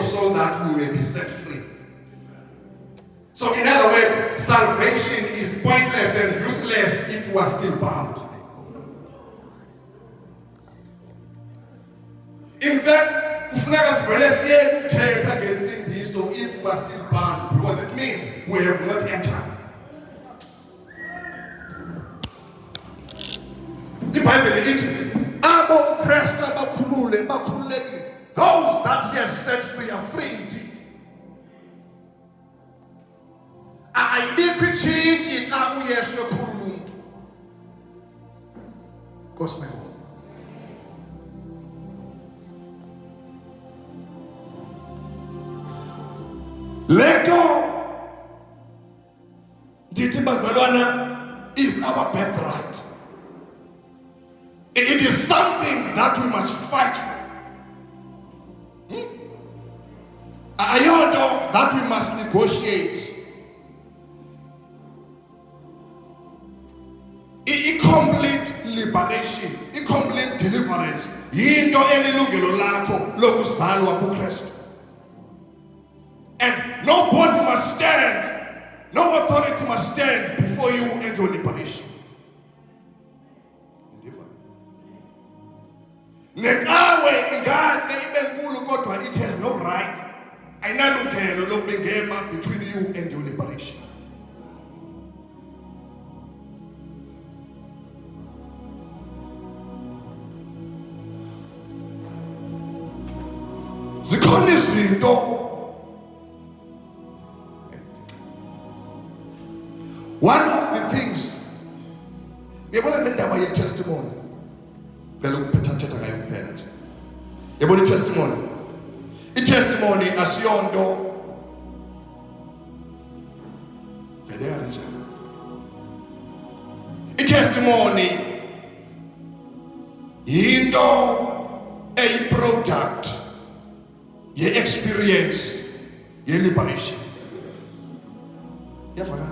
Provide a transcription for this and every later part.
so that we will be set free. So in other words, salvation is pointless and useless if we are still bound. In fact, if we are still bound, because it means we have not entered. The Bible is those that he has set free are free indeed. Leto ndithi bazalwana is our birthright. It is something that we must fight for. Ayonto that we must negotiate. Complete liberation, complete deliverance. Yinto elilungelo lakho lokuzalwa kuKristu. And nobody must stand, no authority must stand before you and your liberation. Nekawe ingane ibe nkulu kodwa it has no right. Ayinalungelo lokubengema between you and your liberation. Zikhona izinto. One of the things, yabona nendaba ye testimony. Vele ukuphethathetha ngayo kuphela nje. Yabona testimony. I-testimony asiyonto vedela kanjani. I-testimony yinto eyi-product ye-experience ye-liberation. Yafana?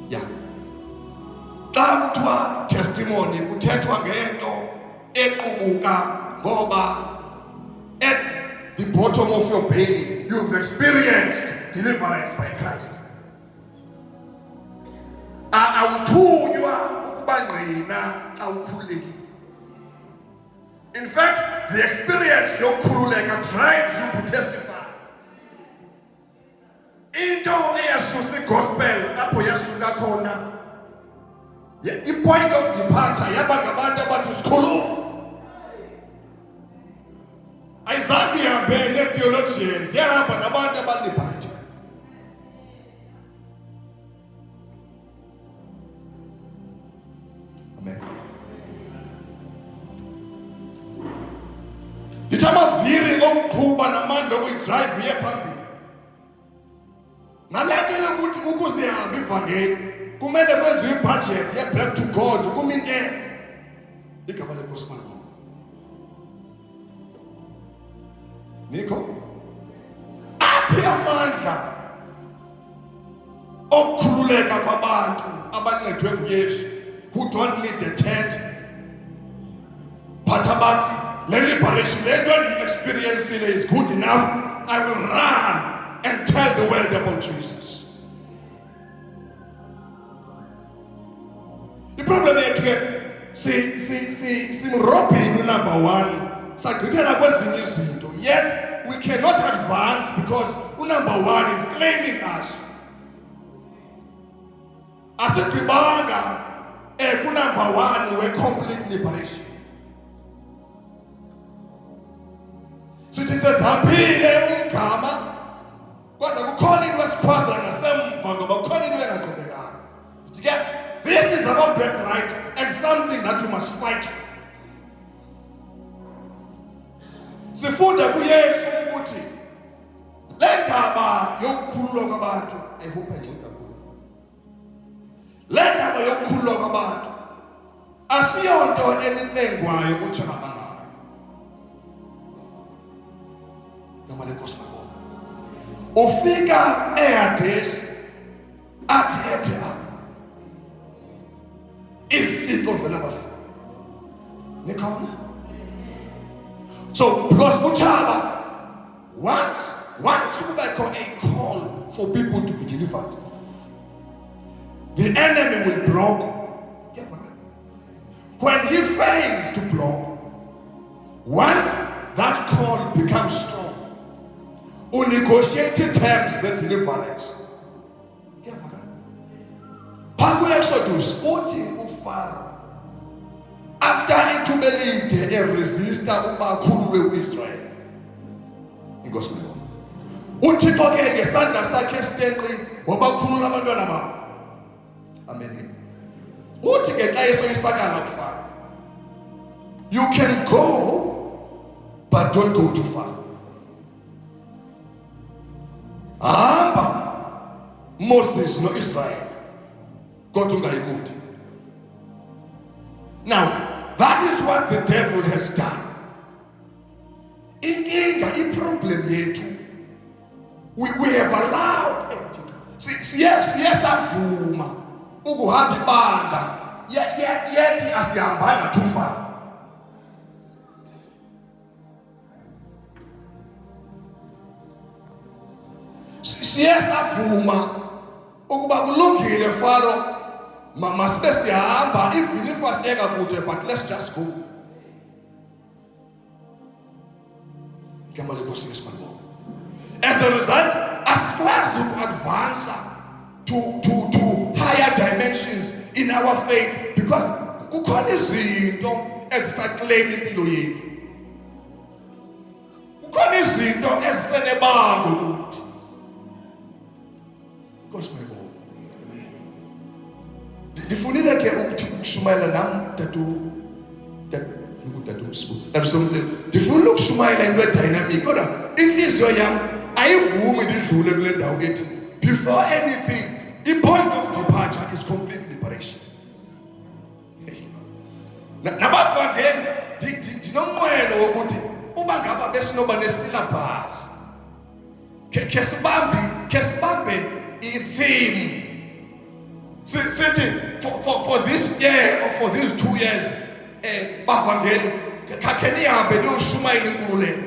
Yeah. Xa kuthiwa testimony kuthethwa ngento equbuka ngoba at the bottom of your belly you've experienced deliverance by Christ. Awuthunywa ukuba ngqina xa ukhululekile. In fact, the experience yokukhululeka drives you to testify. Into eyasusa igospel apho yasuka khona. The point of departure yabangabantu abathi sikhuluma. Ayizange ihambe ne-theologians, yahamba nabantu abaliberated. Amen. Ndithi amaviri okuqhuba namandla okuyidrayive yephambili. Nale nto yokuthi ukuze ihambe ivangeli kumele kwenziwe ibudget ye-back to God kumintente. Igama lenkosi malibonke. Nikho? Aphi amandla okukhululeka kwabantu abancedwe nguYesu who don't need a tent but abathi le liberation le nto ndiyi-experiencile is good enough. I will run and tell the world about Jesus. The problem yethu ke simrobhini number one sagqithela kwezinye izinto, yet we cannot advance because number one is claiming us. Asigqibanga number one we're complete liberation. Sithi sesihambile umgama kodwa kukhona into esikhwaza ngasemva ngoba kukhona into engaqhubekanga. This is our birthright and something that we must fight for. Sifunda kuYesu ukuthi le ndaba yokukhululwa kwabantu ayihuphe ngcono kakhulu. Le ndaba yokukhululwa kwabantu asiyonto enicengwayo ukuthi ngabangayo. Ngama lenkosi bakho. Ufika eHades athi apha. Izithixo zelabafu. Nikhona? So because Muchaba once you make a call for people to be delivered, the enemy will block. When he fails to block, once that call becomes strong, unegotiated terms of deliverance. Phaku Exodus uthi uFaro after itubelide resista uba khululwe uIsrael. Inkosi yami. Uthixo ke ngesandla sakhe esitenqi wabakhulula abantwana babo. Amen. Uthi ke xa esoyisakala uFaro, you can go but don't go too far. Hamba Moses no Israel. Now, that is what the devil has done. Inkinga problem yethu, we have allowed it. Yes, avuma ukuhamba ibanga yethi asihambanga too far. Yes, avuma ukuba kulungile Faro masibe sihamba even if wasiyeka kude, but let's just go. As a result, asikwazi uku-advance to higher dimensions in our faith because kukhona izinto ezisaclaim impilo yethu. Kukhona izinto ezisenebambo kuthi. Nkosi mayibonke. Ndifunile ke ukushumayela nam ndifuna ukushumayela into edynamic kodwa inhliziyo yam ayivumi ndidlule kule ndawo ethi before anything the point of departure is complete liberation. Nabafangeni ndinomnqwelo wokuthi uba ngaba besinoba nesyllabus ke sibambe i-theme sithi for this year or for these 2 years bafangeli khakhe nihambe niyoshumayela inkululeko.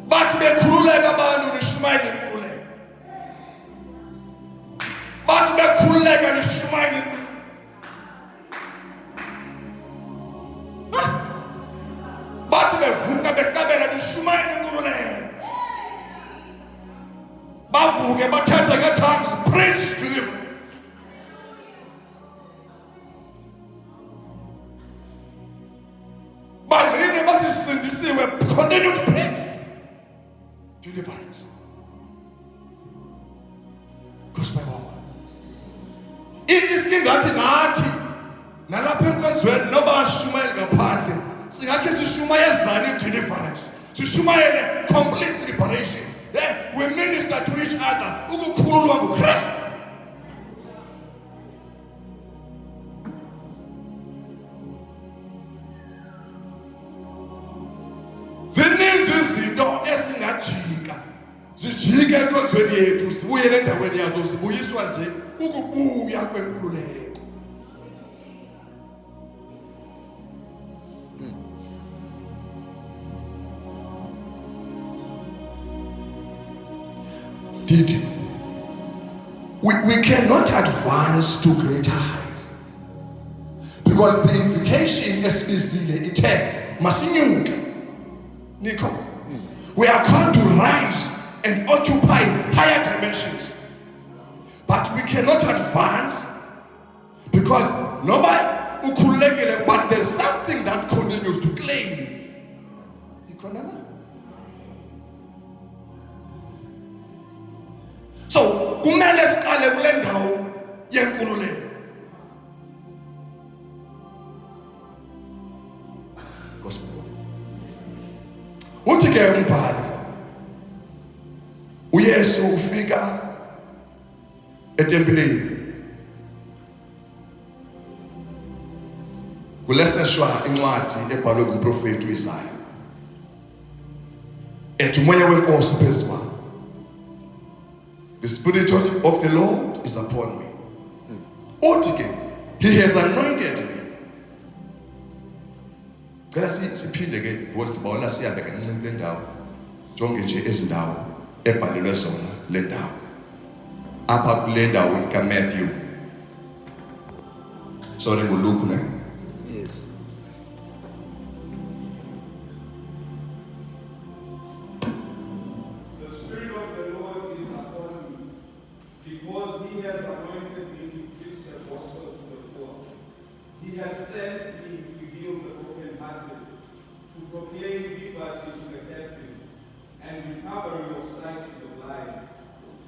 Bathi bekhululeka abantu nishumayela inkululeko. Bathi bekhululeka nishumayela inkululeko. Bathi bevuka behlabela nishumayela inkululeko. Bavuke bathatha ngetongues, preach to them. Bagcine bathi sindisiwe, continue to preach deliverance. Because my mama isingathi nathi nalapha enkonzweni noba sishumayele ngaphandle singakhe sishumayezane deliverance, sishumayele complete liberation. Then we minister to each other. Ukukhululwa nguKristu. Zininzi izinto esingajika zijike enkonzweni yethu sibuyele endaweni yazo sibuyiswa nje ukubuya kwenkululeko. We cannot advance to greater heights because the invitation is ithe masinyuke. Nico, we are called to rise and occupy higher dimensions, but we cannot advance because nobody ukhululekile, but there's something that continues to claim you. So kumele siqale kule ndawo yenkululeko. Uthi ke umbhali uYesu ufika etempileni kuleseshwa incwadi ebhalwe ngumprofeti uIsaya ethi umoya wenkosi phezu kwami. The Spirit of the Lord is upon me. He has anointed me Ngicela siphinde ke because bona sihambe kancane kule ndawo. Jonge nje ezindawo ebhalelwe zona le ndawo. Apha kule ndawo kaMatthew. Sorry nguLuke ne? Yes. The Spirit of the Lord is upon me, because He has anointed me to preach the gospel to the poor. He has sent me to heal the brokenhearted, to proclaim liberty to the captives, and recovery of sight to the blind,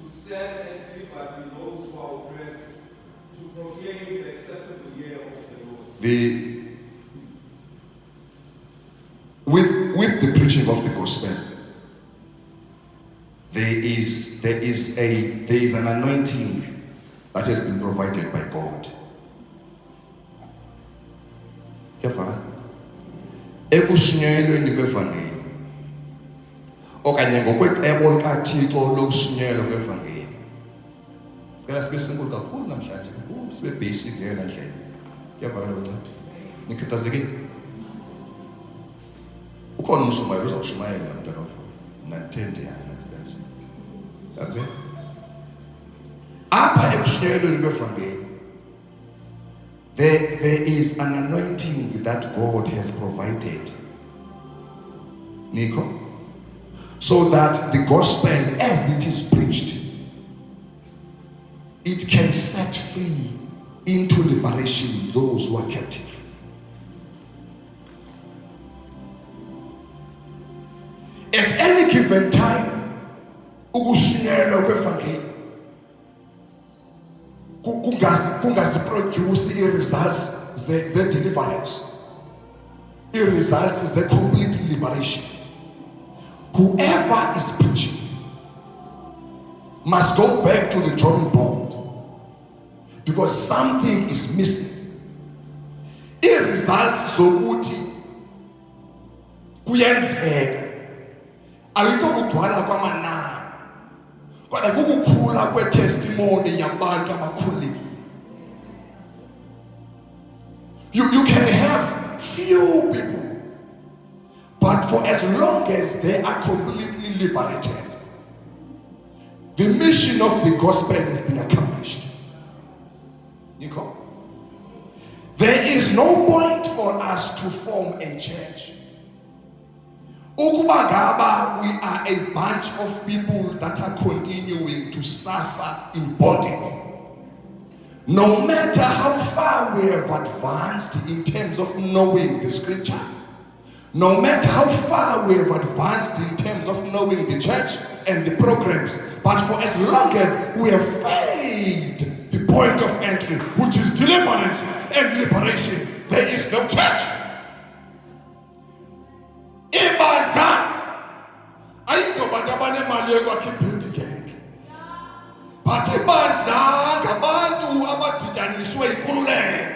to set at liberty those who are oppressed, to proclaim the acceptable year of the Lord. With the preaching of the gospel, there is an anointing that has been provided by God. Yafana ekushunyelweni kwevangeli okanye ngokwecebo likaThixo lokushunyelwa kwevangeli. Ngeke sibe simple kakhulu namhlanje, sibe basic ngeke ndlela. Yafana lo ncane. Nikhathazekile. Ukhona umshumayeli uzawushumayela mntakafu. Nathende yana nathi kanje. Okay? Apha ekushunyelweni kwevangeli, there is an anointing that God has provided. Nico? So that the gospel as it is preached, it can set free into liberation those who are captive. At any given time, ukushunyelwa kwevangeli kungasiproduce i-results ze-deliverance, i-results ze-complete liberation. Whoever is preaching must go back to the drawing board because something is missing. I-results zokuthi kuyenzeka ayikho kugcwala kwamanani kodwa kukukhula kwetestimony yabantu abakhulekile. You can have few people, but for as long as they are completely liberated, the mission of the gospel has been accomplished. Nico? There is no point for us to form a church. Ukuba ngaba we are a bunch of people that are continuing to suffer in bondage. No matter how far we have advanced in terms of knowing the scripture, no matter how far we have advanced in terms of knowing the church and the programs, but for as long as we have failed the point of entry, which is deliverance and liberation, there is no church. Ibandla ayikho bantu abanemali yokwakha ibhilidi ngeke, but ibandla ngabantu abadityaniswe inkululeko.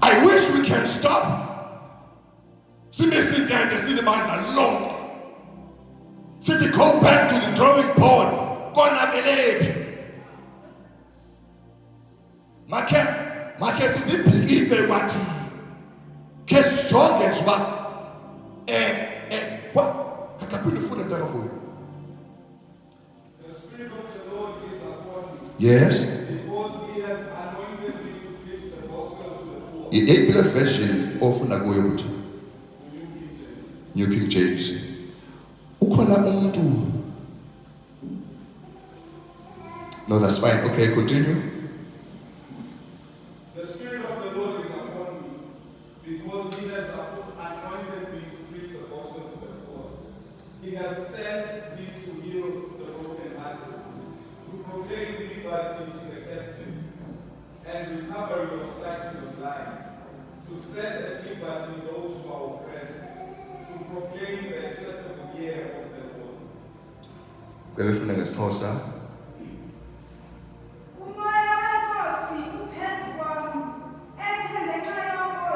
I wish we can stop. Simesintende silibandla lonke. Sithi go back to the drawing board. Konakelephi. Makhe sizibhikile kwathi. Ke sijonge nje uba what akaphinde ufune into akafuyo. The Spirit of the Lord is upon me. Yes. Because He has anointed me to preach the gospel to the poor. I-Bible version ofuna kuyo ukuthi New King James. Ukhona umuntu. No, that's fine. Okay, continue. The Spirit of the Lord is upon me, because He has anointed me to preach the gospel to the poor. He has sent me to heal the brokenhearted, to proclaim liberty to the captives, and recovery of sight to the blind, to set at liberty those who are oppressed, to proclaim the acceptable year of the Lord. Kwelifuna ngesixhosa. Umoya wenkosi uphezu kwami, ethe ngenxa yoko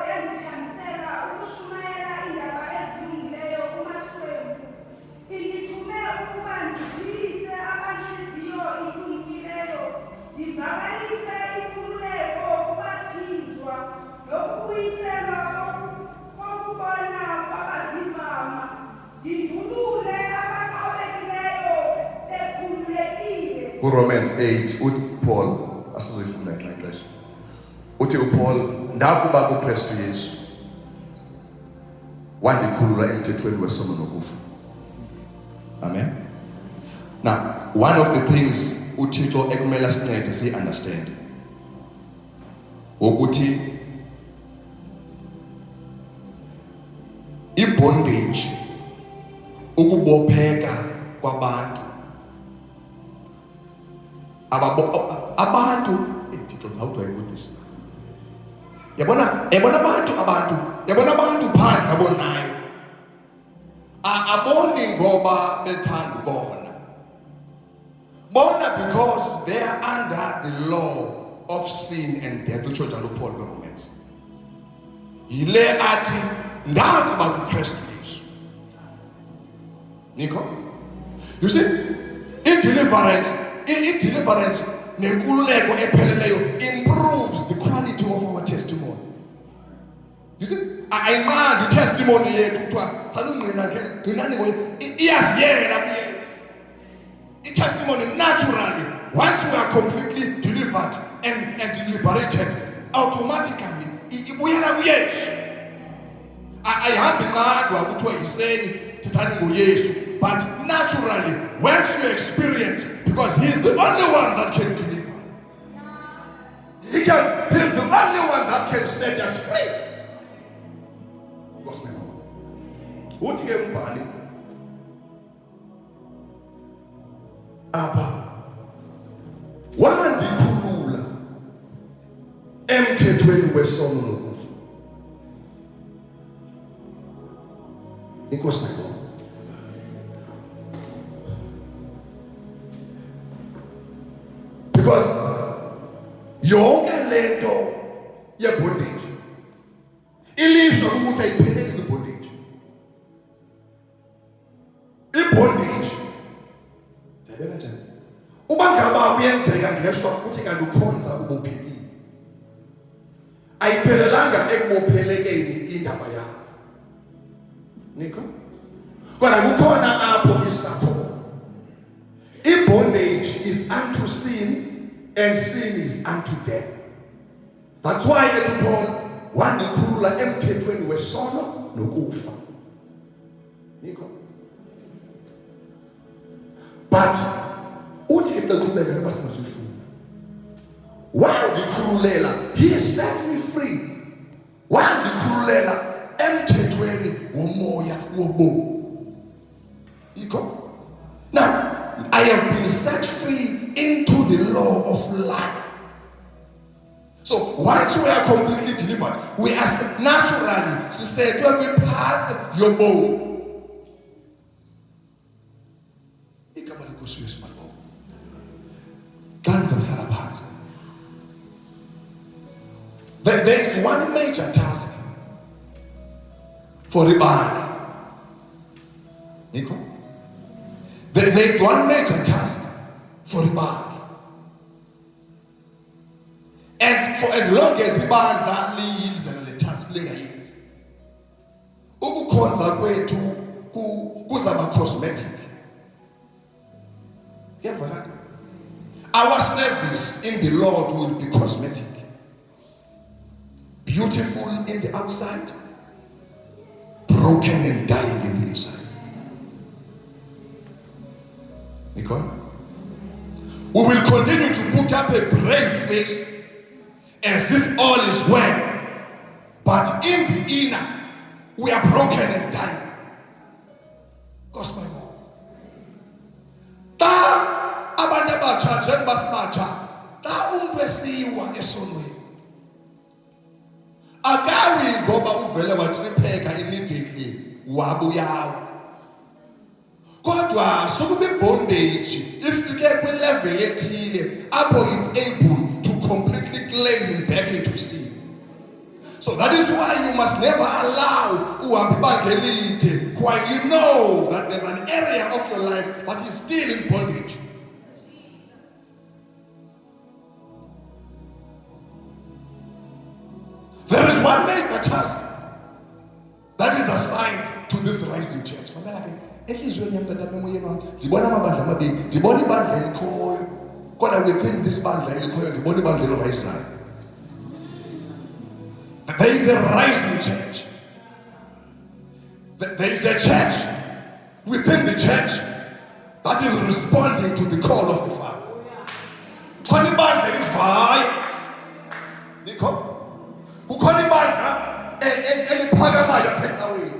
Romans 8 Paul asizoyifunda ngenxa ixesha. Uthi uPaul ndakuba kuKristu Yesu wandikhulula emthethweni wesono nokufa. Amen. Now, one of the things uThixo ekumele sincede si understand ukuthi ibondage ukubopheka kwabantu abantu how do I put this? Yabona abantu phandle abonayo aboni ngoba bethanda ukona bona because they are under the law of sin and death. Utsho njalo uPaul kuRomans. Yile athi ndakuba kuKristu Yesu. Nikho? You see, deliverance nenkululeko epheleleyo improves the quality of our testimony. You see, ayinqandi testimony yethu kuthiwa salungqina ngcinani ngoye iyaziyela kuye. Testimony naturally, once we are completely delivered and liberated, automatically ibuyela kuYesu. Ayihambi nqadwa kuthiwa yiseni thethani ngoYesu, but naturally once you experience, because he is the only one that can deliver, because he is the only one that can set us free. Gospel. Uthi ke umbhali apha wandikhulula emthethweni wesono nokufa. Inkosi yakho. Because yonke lento yebondage ilisho ukuthi ayipheleli ibondage. Ibondage yabeka njani? Uba ngaba kuyenzeka ngeshwa ukuthi kanti ukhonza ubophelile. Ayiphelelanga ekubophelekeni indaba yakho. Nikho? Kodwa kukhona apho isapho. Bondage is unto sin and sin is unto death. That's why Paul wandikhulula emthethweni wesono nokufa. Nikho? But uthi eqhubeka basingazufuna. Wandikhululela, he set me free. Wandikhululela emthethweni womoya wobomi. Nikho? Now, I have been set free into the law of life. So once we are completely delivered, we are naturally said when we path your bow. There is one major task for Ribani. Nico? There is one major task for Ribani. And for as long as Ribani leaves and the task lingayenzi, ukukhonza kwethu kuzaba cosmetic. Our service in the Lord will be cosmetic. Beautiful in the outside, broken and dying in the inside. Because we will continue to put up a brave face as if all is well, but in the inner we are broken and dying. Gospel. Ta abantu abatsha njengoba sibatsha, ta umuntu esiwa esonweni. Akawi ngoba uvele watripheka immediately wabuyayo. Kodwa sokuba bondage ifike kwi-level ethile apho is able to completely claim him back into sin. So that is why you must never allow uhambe ibanga elide while you know that there's an area of your life that is still in bondage. There is one major task that is assigned to this rising church. Enhlizweni yami kanti emoyeni wami ndibona amabandla amabili, ndibona ibandla elikhoyo Kodwa within this bandla elikhoyo ndibona ibandla eliyisayo. There is a rising church. There is a church within the church that is responding to the call of the Father. Khona ibandla elivayo. Nikho? Kukhona ibandla eliphakamayo apha ecaweni.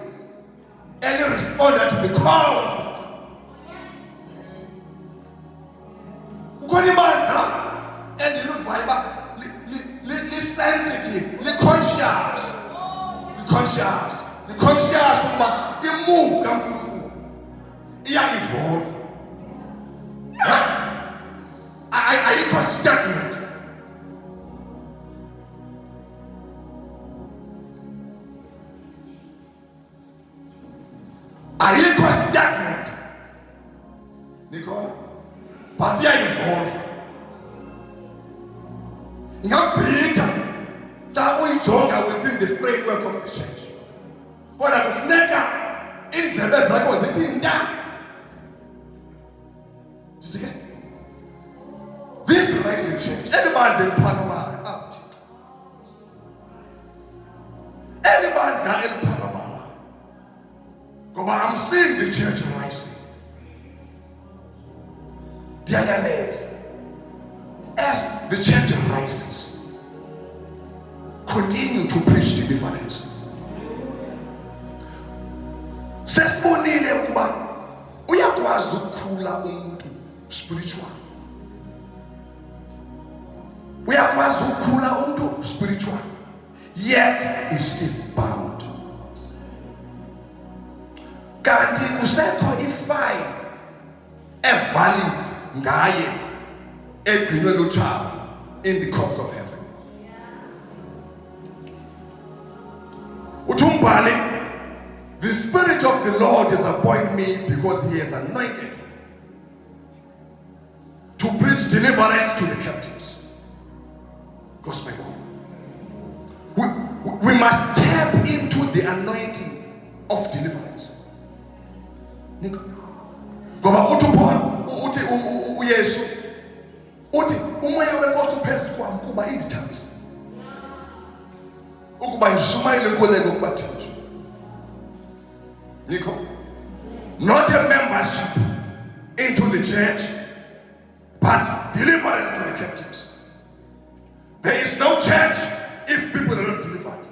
Eli-responda to the call of the Father. Kukhona ibandla endilivayo uba li-sensitive, li-conscious ukuba i-move kaNkulunkulu iya-evolve. Ayikho stagnant. Ayikho stagnant. Nikhona? But iya-evolve. Ingabhida xa uyijonga within the framework of the church. Kodwa kufuneka indlebe zakho zithi nta. Did you get? This rising church, anybody eliphakamayo out. Anybody eliphakamayo. Ngoba I'm seeing the church rising. Ndiyayaleza. As the church rises, continue to preach deliverance. Sesibonile ukuba uyakwazi ukukhula umuntu spiritual. Uyakwazi ukukhula umuntu spiritual, yet is still bound. Kanti kusekho ifine evalid ngaye egcinwe lutshaba in the courts of heaven. Utumbali, the Spirit of the Lord has appointed me because He has anointed me to preach deliverance to the captives. Gospel. We must tap into the anointing of deliverance. Ngoba uthi uYesu uthi umoya wenkosi uphezu kwami kuba indithambise ukuba ndishumayele inkolelo kubathenjwa. Nikho? Not a membership into the church, but deliverance to the captives. There is no church if people are not delivered.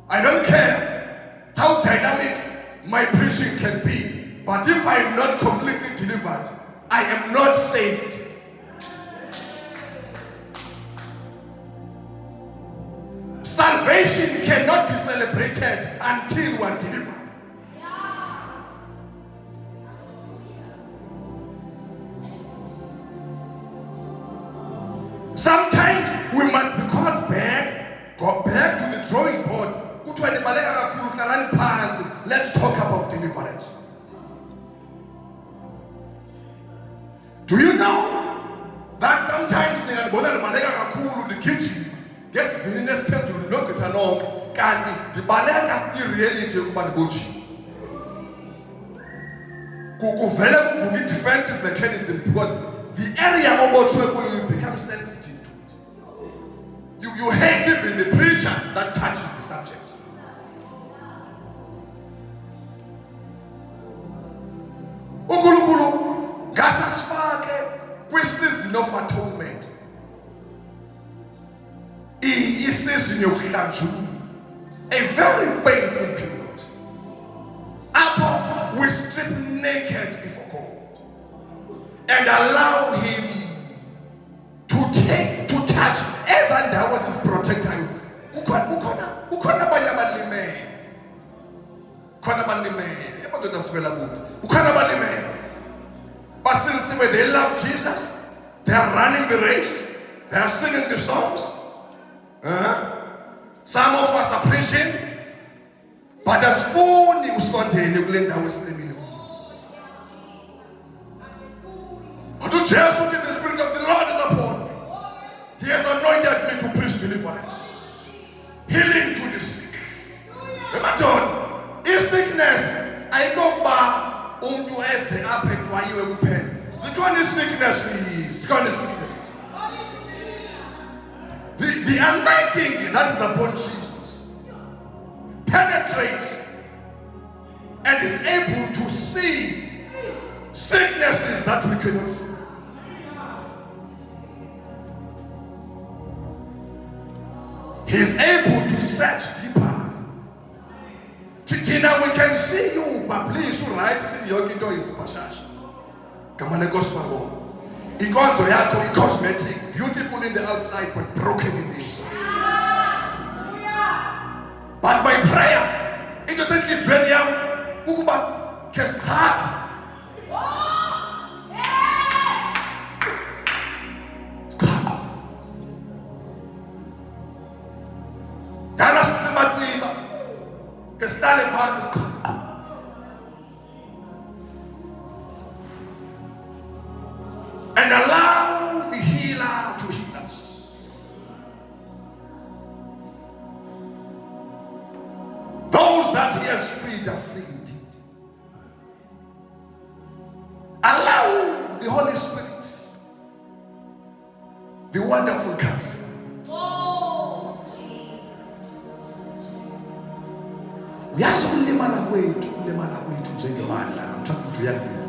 I don't care how dynamic my preaching can be, but if I am not completely delivered, I am not saved. Salvation cannot be celebrated until we are delivered. Sometimes we must be called back, go back to the drawing board. Let's talk about deliverance. Do you know that sometimes the kitchen gets business person will not get along, and the balega in reality about Gucci. Kuku defensive mechanism because the area about you will become sensitive to it. You hate even the preacher that touches the subject. uNkulunkulu ngasasifake kwi-season of atonement. I-season yokuhlanjulwa, a very painful period. Apho we strip naked before God and allow Him to touch as and I was His protector. Ukhona abanye abalimele. Ukhona abalimele. Amadoda sivela kude. Ukhona abalimele. But since they love Jesus, they are running the race, they are singing the songs. Some of us are preaching, but as phone you Sunday kule ndawo esinemile. But Jesus, the Spirit of the Lord is upon me. He has anointed me to preach deliverance, healing to the sick. Remember, if sickness, I go back umuntu eze aphe kwayiwe kuphela. Zikhona sicknesses. The anointing that is upon Jesus penetrates and is able to see sicknesses that we cannot see. He is able to search deeper. Now we can see you, but please, you right? See the yogindo is pashash. Kamane gospel. Ikonzo yako cosmetic, beautiful in the outside, but broken in the inside. But my prayer, it doesn't is ready out. Ukuba kes heart. Kana simatsiba. Kestale part is good. And allow the healer to heal us. Those that he has freed are free indeed. Allow the Holy Spirit, the wonderful counselor, uyazi ukulimala kwethu njengebandla ngithanda ukuthi uyakubona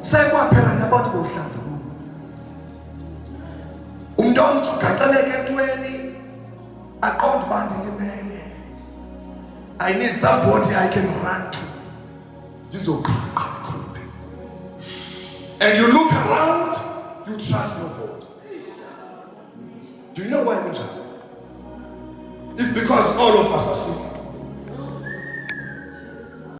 sekwaphela nabantu bohlanga kubo umuntu omthi ugaxeleke entweni aqonda uba ndilimele. I need somebody I can run to. And you look around, you trust nobody. Do you know why, Major? It's because all of us are sick.